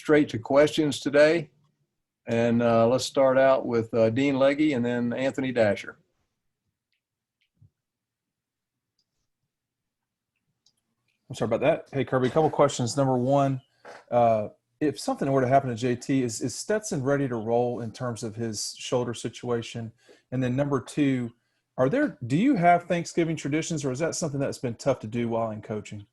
straight to questions today. And let's start out with Dean Legge and then Anthony Dasher. I'm sorry about that. Hey, Kirby, a couple questions. Number one, if something were to happen to JT, is Stetson ready to roll in terms of his shoulder situation? And then number two, do you have Thanksgiving traditions, or is that something that's been tough to do while in coaching?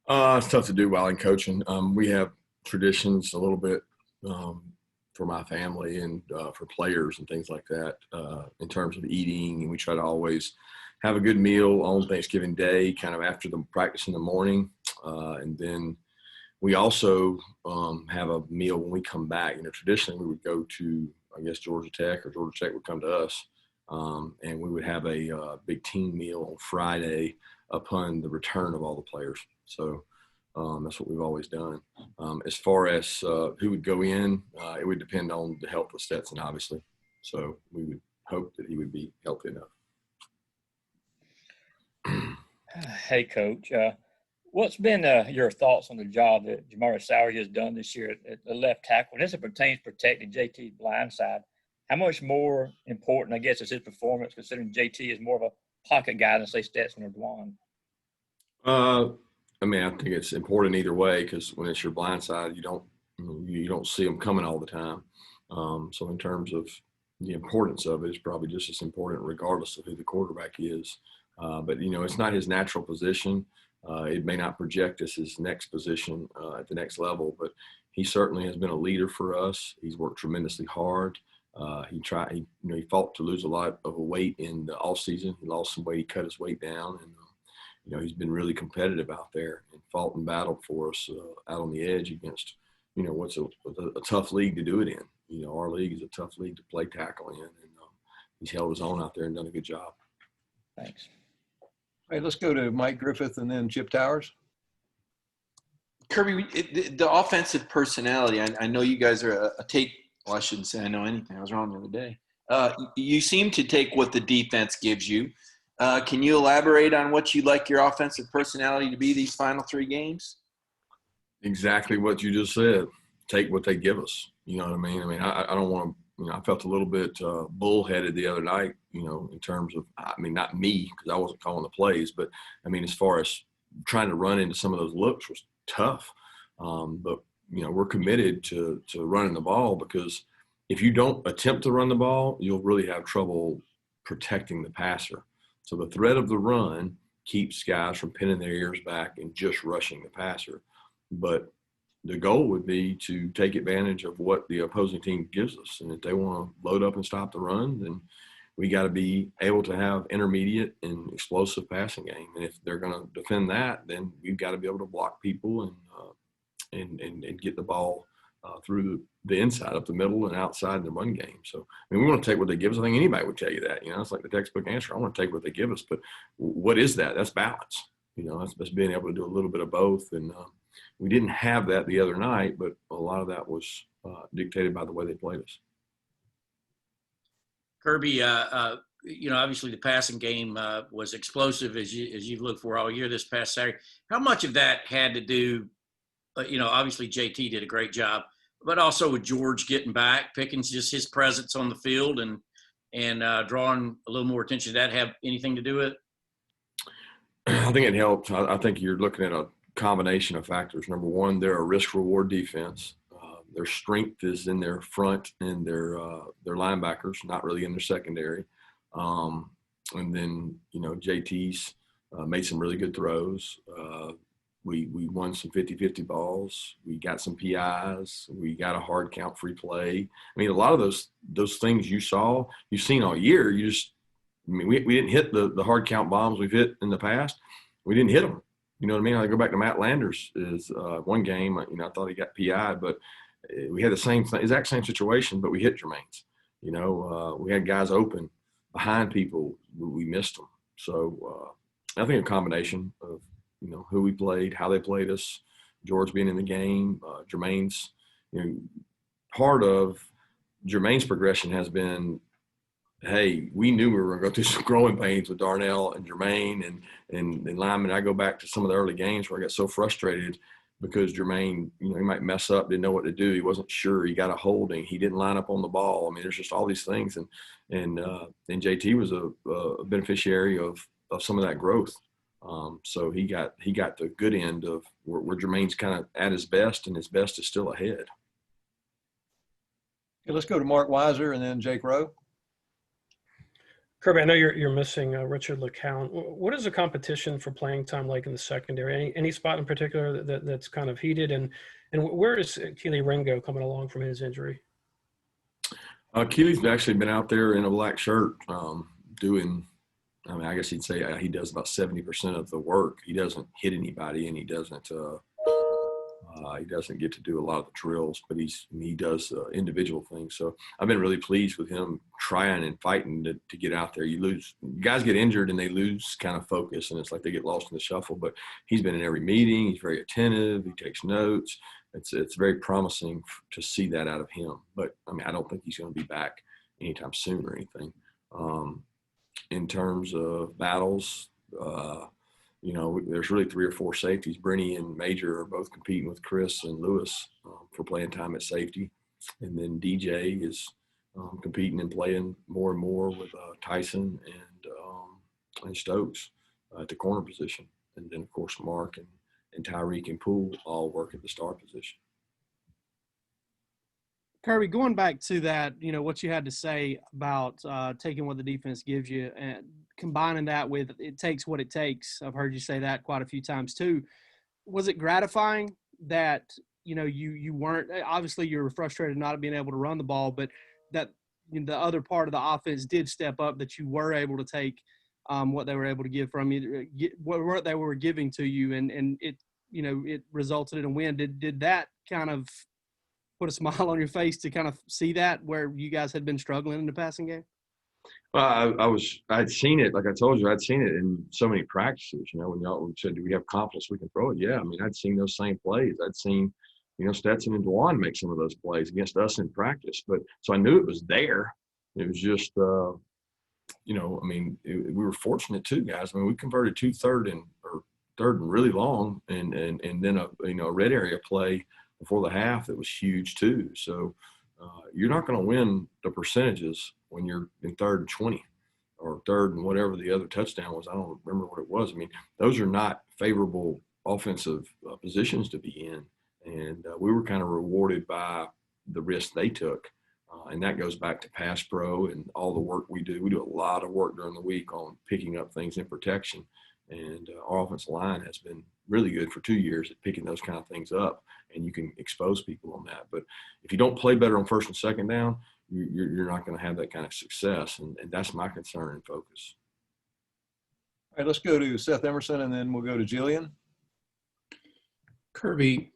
It's tough to do while in coaching. We have traditions a little bit for my family and for players and things like that in terms of eating. And we try to always have a good meal on Thanksgiving Day, kind of after the practice in the morning. And then we also have a meal when we come back. Traditionally we would go to, I guess, Georgia Tech, or Georgia Tech would come to us. And we would have a big team meal on Friday upon the return of all the players. So that's what we've always done. As far as who would go in, it would depend on the health of Stetson, obviously. So we would hope that he would be healthy enough. Hey, Coach. What's been your thoughts on the job that Jamari Sowery has done this year at the left tackle? And as it pertains to protecting JT's blind side, how much more important, I guess, is his performance, considering JT is more of a pocket guy than, say, Stetson or Dwan? I think it's important either way, because when it's your blind side, you don't see them coming all the time. So in terms of the importance of it, it's probably just as important regardless of who the quarterback is. But it's not his natural position. It may not project as his next position at the next level, but he certainly has been a leader for us. He's worked tremendously hard. He fought to lose a lot of weight in the off season. He lost some weight. He cut his weight down, and he's been really competitive out there and fought and battled for us out on the edge against what's a tough league to do it in. Our league is a tough league to play tackle in, and he's held his own out there and done a good job. Thanks. All right, let's go to Mike Griffith and then Chip Towers. Kirby, the offensive personality, I know you guys are a take – well, I shouldn't say I know anything. I was wrong the other day. You seem to take what the defense gives you. Can you elaborate on what you'd like your offensive personality to be these final three games? Exactly what you just said. Take what they give us. You know what I mean? I don't want to – I felt a little bit bullheaded the other night, in terms of – not me, because I wasn't calling the plays, but, as far as trying to run into some of those looks was tough. But we're committed to running the ball, because if you don't attempt to run the ball, you'll really have trouble protecting the passer. So the threat of the run keeps guys from pinning their ears back and just rushing the passer. But the goal would be to take advantage of what the opposing team gives us. And if they want to load up and stop the run, then we got to be able to have intermediate and explosive passing game. And if they're going to defend that, then we've got to be able to block people and get the ball through the inside, up the middle, and outside in the run game. So, we want to take what they give us. I think anybody would tell you that. It's like the textbook answer. I want to take what they give us. But what is that? That's balance. That's being able to do a little bit of both. And we didn't have that the other night, but a lot of that was dictated by the way they played us. Kirby, obviously the passing game was explosive as you've looked for all year this past Saturday. How much of that had to do, obviously JT did a great job, but also with George getting back, Pickens, just his presence on the field and drawing a little more attention? Did that have anything to do with it? I think it helped. I think you're looking at a combination of factors. Number one, they're a risk-reward defense. Their strength is in their front and their linebackers, not really in their secondary. And then, JT's made some really good throws. We won some 50-50 balls. We got some PIs. We got a hard count free play. A lot of those things you've seen all year. We didn't hit the hard count bombs we've hit in the past. We didn't hit them. You know what I mean? I go back to Matt Landers' one game. I thought he got PI'd, but we had the exact same situation, but we hit Jermaine's. We had guys open behind people. We missed them. So I think a combination of, who we played, how they played us, George being in the game, Jermaine's, part of Jermaine's progression has been, hey, we knew we were going to go through some growing pains with Darnell and Jermaine and linemen. I go back to some of the early games where I got so frustrated because Jermaine, he might mess up, didn't know what to do. He wasn't sure. He got a holding. He didn't line up on the ball. I mean, there's just all these things. And JT was a beneficiary of some of that growth. So he got the good end of where Jermaine's kind of at his best, and his best is still ahead. Okay, let's go to Mark Weiser and then Jake Rowe. Kirby, I know you're missing Richard LeCounte. What is the competition for playing time like in the secondary? Any spot in particular that's kind of heated? And where is Keely Ringo coming along from his injury? Keely's actually been out there in a black shirt doing, I mean, I guess he'd say he does about 70% of the work. He doesn't hit anybody, and he doesn't get to do a lot of the drills, but he does individual things. So I've been really pleased with him trying and fighting to get out there. Guys get injured and they lose kind of focus, and it's like they get lost in the shuffle. But he's been in every meeting. He's very attentive. He takes notes. It's very promising to see that out of him. But I mean, I don't think he's going to be back anytime soon or anything. In terms of battles, there's really 3 or 4 safeties. Brenny and Major are both competing with Chris and Lewis for playing time at safety. And then DJ is competing and playing more and more with Tyson and Stokes at the corner position. And then, of course, Mark and Tyreek and Poole all work at the star position. Kirby, going back to that, what you had to say about taking what the defense gives you and combining that with it takes what it takes. I've heard you say that quite a few times too. Was it gratifying that, you weren't – obviously you were frustrated not being able to run the ball, but that the other part of the offense did step up, that you were able to take what they were able to give from you, what they were giving to you, and it, it resulted in a win. Did that kind of put a smile on your face to kind of see that where you guys had been struggling in the passing game? Well, I'd seen it, like I told you, I'd seen it in so many practices, when y'all said, do we have confidence we can throw it? Yeah, I mean, I'd seen those same plays. I'd seen, Stetson and Dwan make some of those plays against us in practice. But so I knew it was there. It was just, we were fortunate too, guys. I mean, we converted 2 third and really long, and then a red area play before the half that was huge too. So you're not going to win the percentages when you're in 3rd and 20 or 3rd and whatever the other touchdown was. I don't remember what it was. I mean, those are not favorable offensive positions to be in. And we were kind of rewarded by the risk they took. And that goes back to pass pro and all the work we do. We do a lot of work during the week on picking up things in protection. And our offensive line has been really good for 2 years at picking those kind of things up, and you can expose people on that. But if you don't play better on 1st and 2nd down, you're not going to have that kind of success, and that's my concern and focus. All right, let's go to Seth Emerson, and then we'll go to Jillian. Kirby,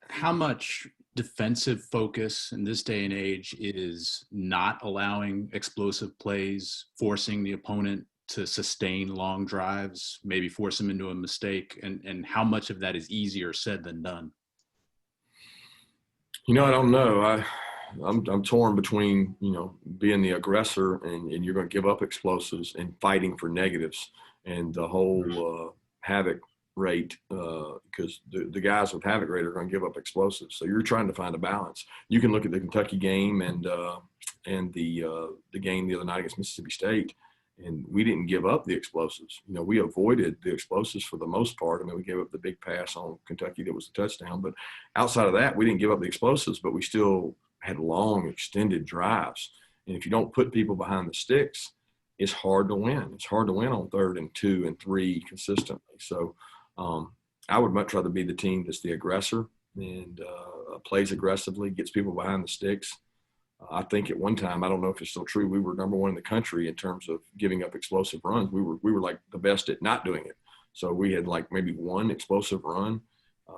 how much defensive focus in this day and age is not allowing explosive plays, forcing the opponent to sustain long drives, maybe force them into a mistake, and how much of that is easier said than done? I don't know. I'm torn between, being the aggressor and you're going to give up explosives and fighting for negatives, and the whole havoc rate, because the guys with havoc rate are going to give up explosives. So you're trying to find a balance. You can look at the Kentucky game and the game the other night against Mississippi State, and we didn't give up the explosives. We avoided the explosives for the most part. I mean, we gave up the big pass on Kentucky that was a touchdown. But outside of that, we didn't give up the explosives, but we still had long, extended drives. And if you don't put people behind the sticks, it's hard to win. It's hard to win on 3rd and 2 and 3 consistently. So I would much rather be the team that's the aggressor and plays aggressively, gets people behind the sticks. I think at one time, I don't know if it's still true, we were number 1 in the country in terms of giving up explosive runs. We were like the best at not doing it. So we had like maybe 1 explosive run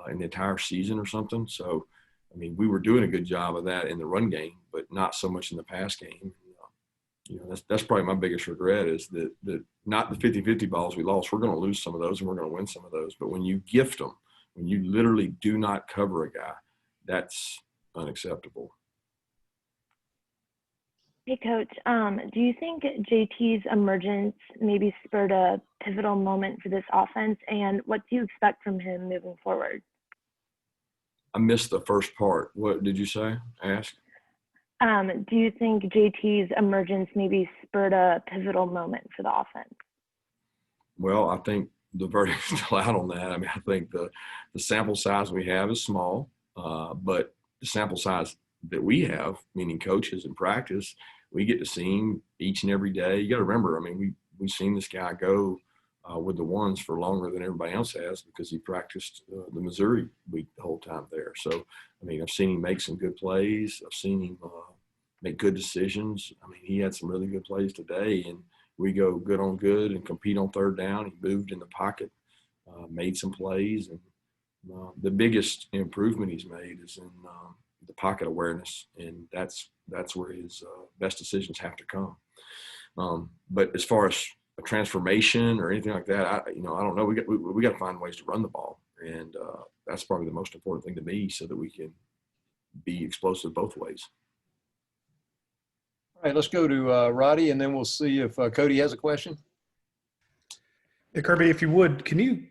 in the entire season or something. So, I mean, we were doing a good job of that in the run game, but not so much in the pass game. That's probably my biggest regret is that not the 50-50 balls we lost. We're going to lose some of those and we're going to win some of those. But when you gift them, when you literally do not cover a guy, that's unacceptable. Hey, Coach, do you think JT's emergence maybe spurred a pivotal moment for this offense, and what do you expect from him moving forward? I missed the first part. What did you say? Ask. Do you think JT's emergence maybe spurred a pivotal moment for the offense? Well, I think the verdict's still out on that. I mean, I think the sample size we have is small, but the sample size that we have, meaning coaches in practice, we get to see him each and every day. You got to remember, I mean, we've seen this guy go with the ones for longer than everybody else has because he practiced the Missouri week the whole time there. So, I mean, I've seen him make some good plays. I've seen him make good decisions. I mean, he had some really good plays today, and we go good on good and compete on third down. He moved in the pocket, made some plays, and the biggest improvement he's made is in the pocket awareness, and that's where his best decisions have to come. But as far as a transformation or anything like that, I don't know. We got to find ways to run the ball, and that's probably the most important thing to me, so that we can be explosive both ways. All right, let's go to Roddy, and then we'll see if Cody has a question. Hey, Kirby, if you would, can you,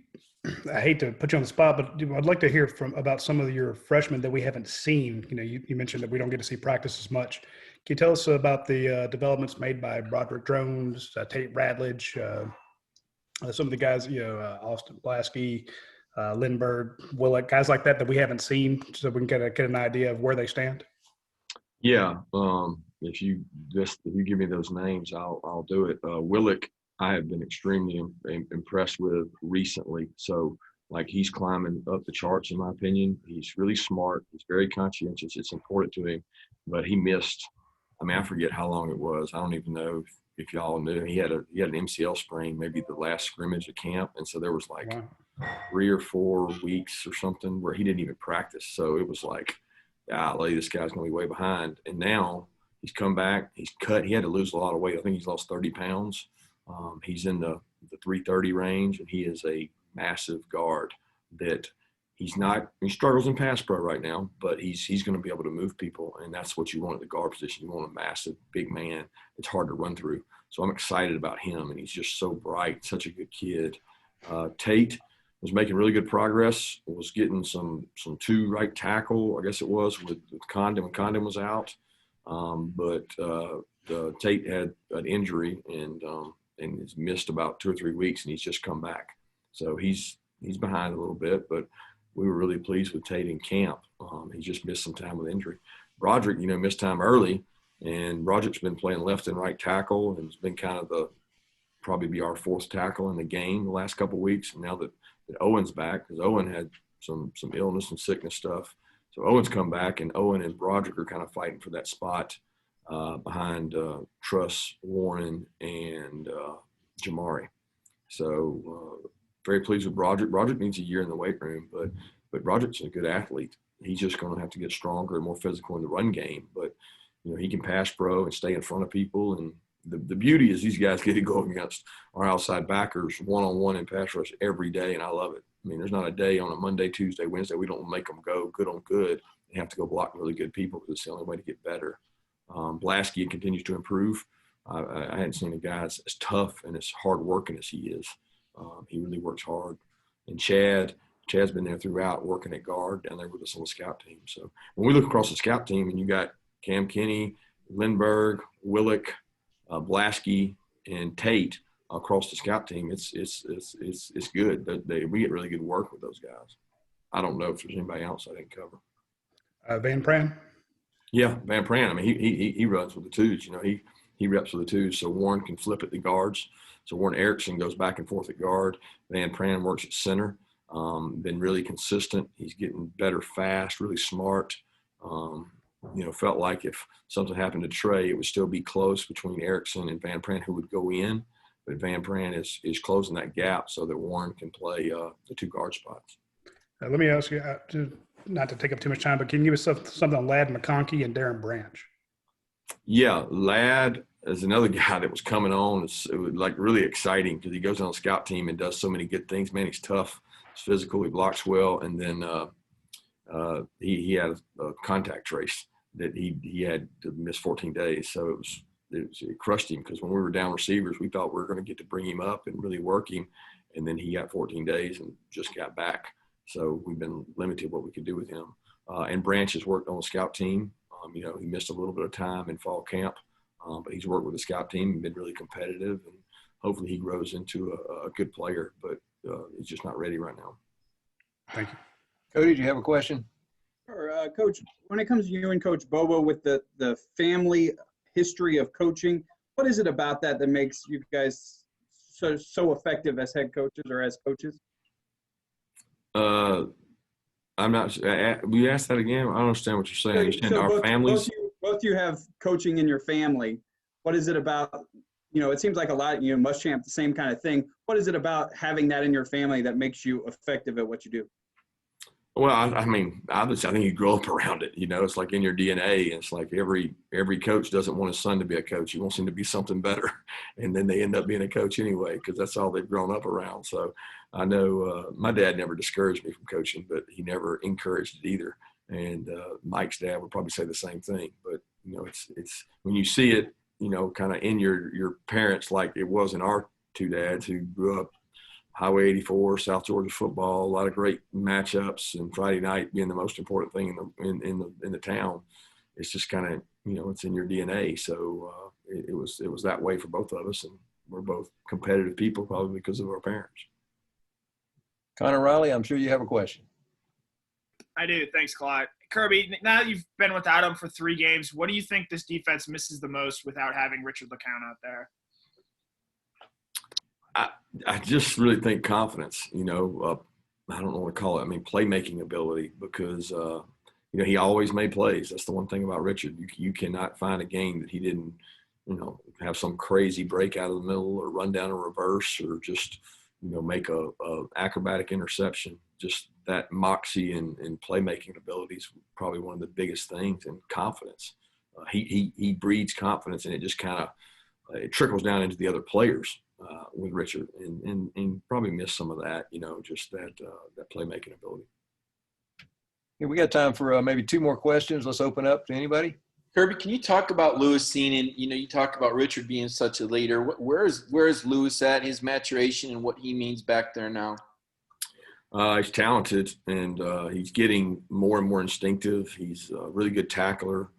I hate to put you on the spot, but I'd like to hear about some of your freshmen that we haven't seen. You mentioned that we don't get to see practice as much. Can you tell us about the developments made by Broderick Jones, Tate Radledge, some of the guys, Austin Blasky, Lindbergh, Willick, guys like that we haven't seen, so we can get an idea of where they stand? Yeah, if you give me those names, I'll do it. Willick, I have been extremely impressed with recently. So, like, he's climbing up the charts, in my opinion. He's really smart. He's very conscientious. It's important to him, but he missed. I mean, I forget how long it was. I don't even know if y'all knew. He had an MCL sprain, maybe the last scrimmage of camp, and so there was like 3 or 4 weeks or something where he didn't even practice. So it was like, golly, this guy's going to be way behind. And now he's come back. He's cut. He had to lose a lot of weight. I think he's lost 30 pounds. He's in the 330 range, and he is a massive guard that he struggles in pass pro right now, but he's going to be able to move people, and that's what you want at the guard position. You want a massive, big man that's hard to run through. So I'm excited about him, and he's just so bright, such a good kid. Tate was making really good progress, was getting some 2 right tackle, I guess it was, with Condon when Condon was out. But Tate had an injury and has missed about 2 or 3 weeks, and he's just come back. So he's behind a little bit, but we were really pleased with Tate in camp. He just missed some time with injury. Broderick, missed time early, and Broderick's been playing left and right tackle, and has been kind of probably be our 4th tackle in the game the last couple of weeks. And now that Owen's back, because Owen had some illness and sickness stuff. So Owen's come back, and Owen and Broderick are kind of fighting for that spot behind Truss, Warren, and Jamari. So very pleased with Broderick. Broderick needs a year in the weight room, but Broderick's a good athlete. He's just going to have to get stronger and more physical in the run game. But, he can pass pro and stay in front of people. And the beauty is these guys get to go against our outside backers one-on-one in pass rush every day, and I love it. I mean, there's not a day on a Monday, Tuesday, Wednesday we don't make them go good on good. They have to go block really good people because it's the only way to get better. Blasky continues to improve. I hadn't seen a guy as tough and as hard working as he is. He really works hard. And Chad's been there throughout, working at guard down there with us on the scout team. So when we look across the scout team, and you got Cam Kenny, Lindbergh, Willick, Blasky, and Tate across the scout team, it's good. We get really good work with those guys. I don't know if there's anybody else I didn't cover. Van Pran? Yeah, Van Pran. I mean, he runs with the twos. He reps with the twos, so Warren can flip at the guards. So Warren Erickson goes back and forth at guard. Van Pran works at center. Been really consistent. He's getting better fast, really smart. Felt like if something happened to Trey, it would still be close between Erickson and Van Pran, who would go in. But Van Pran is closing that gap so that Warren can play the 2 guard spots. Let me ask you, not to take up too much time, but can you give us something on Ladd McConkey and Darren Branch? Yeah, Ladd is another guy that was coming on. It was like really exciting because he goes on the scout team and does so many good things. Man, he's tough. He's physical. He blocks well. And then he had a contact trace that he had to miss 14 days. So it crushed him because when we were down receivers, we thought we were going to get to bring him up and really work him. And then he got 14 days and just got back. So we've been limited what we could do with him. And Branch has worked on the scout team. You know, he missed a little bit of time in fall camp, but he's worked with the scout team and been really competitive. And hopefully he grows into a good player, but he's just not ready right now. Thank you. Cody, do you have a question? Sure. Coach, when it comes to you and Coach Bobo with the family history of coaching, what is it about that makes you guys so effective as head coaches or as coaches? I'm not. Will you ask that again? I don't understand what you're saying. You're saying our families. Both you have coaching in your family. What is it about? You know, it seems like a lot. You know, Muschamp, the same kind of thing. What is it about having that in your family that makes you effective at what you do? Well, I mean, obviously, I think you grow up around it. You know, it's like in your DNA. It's like every coach doesn't want his son to be a coach. He wants him to be something better, and then they end up being a coach anyway because that's all they've grown up around. So I know my dad never discouraged me from coaching, but he never encouraged it either. And Mike's dad would probably say the same thing. But you know, it's when you see it, you know, kind of in your parents, like it was in our two dads who grew up Highway 84, South Georgia football, a lot of great matchups, and Friday night being the most important thing in the town. It's just kind of, you know, it's in your DNA. So it was that way for both of us, and we're both competitive people probably because of our parents. Connor Riley, I'm sure you have a question. I do. Thanks, Clyde. Kirby, now that you've been without him for 3 games, what do you think this defense misses the most without having Richard LeCounte out there? I just really think confidence, you know, I don't know what to call it. I mean, playmaking ability, because, you know, he always made plays. That's the one thing about Richard. You cannot find a game that he didn't, you know, have some crazy break out of the middle or run down a reverse or just, you know, make a acrobatic interception. Just that moxie and playmaking ability is probably one of the biggest things, and confidence. He breeds confidence, and it just kind of it trickles down into the other players. With Richard, and probably missed some of that, you know, just that playmaking ability. Yeah, we got time for maybe 2 more questions. Let's open up to anybody. Kirby, can you talk about Lewis Seenan? You know, you talk about Richard being such a leader. Where is Lewis at, his maturation, and what he means back there now? He's talented, and he's getting more and more instinctive. He's a really good tackler.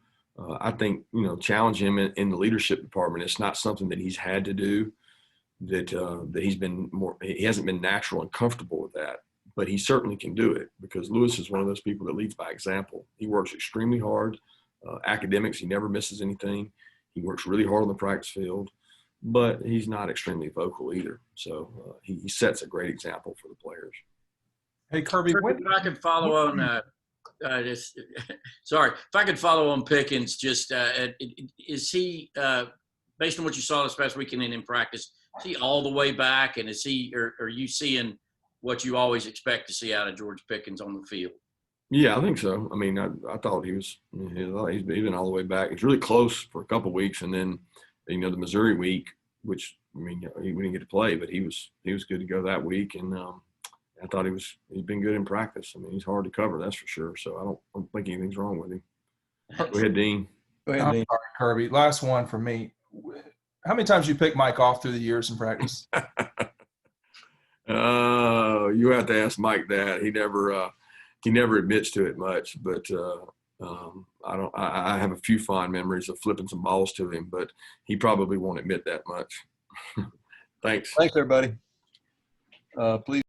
I think, you know, challenge him in the leadership department. It's not something that he's had to do. That he hasn't been natural and comfortable with that, but he certainly can do it, because Lewis is one of those people that leads by example. He works extremely hard. Academics, he never misses anything. He works really hard on the practice field, but he's not extremely vocal either. So he sets a great example for the players. Hey, Kirby, If I could follow on if I could follow on Pickens, just is he based on what you saw this past weekend in practice, is he all the way back, and is he, or are you seeing what you always expect to see out of George Pickens on the field? Yeah, I think so. I mean, I thought he's been all the way back. It's really close for a couple of weeks, and then, you know, the Missouri week, which, I mean, we didn't get to play, but he was good to go that week, and I thought he's been good in practice. I mean, he's hard to cover, that's for sure. So I don't think anything's wrong with him. Go ahead, Dean. I'm sorry, Kirby. Last one for me. How many times you pick Mike off through the years in practice? You have to ask Mike that. He never admits to it much, but I have a few fond memories of flipping some balls to him, but he probably won't admit that much. Thanks. Thanks, everybody. Please.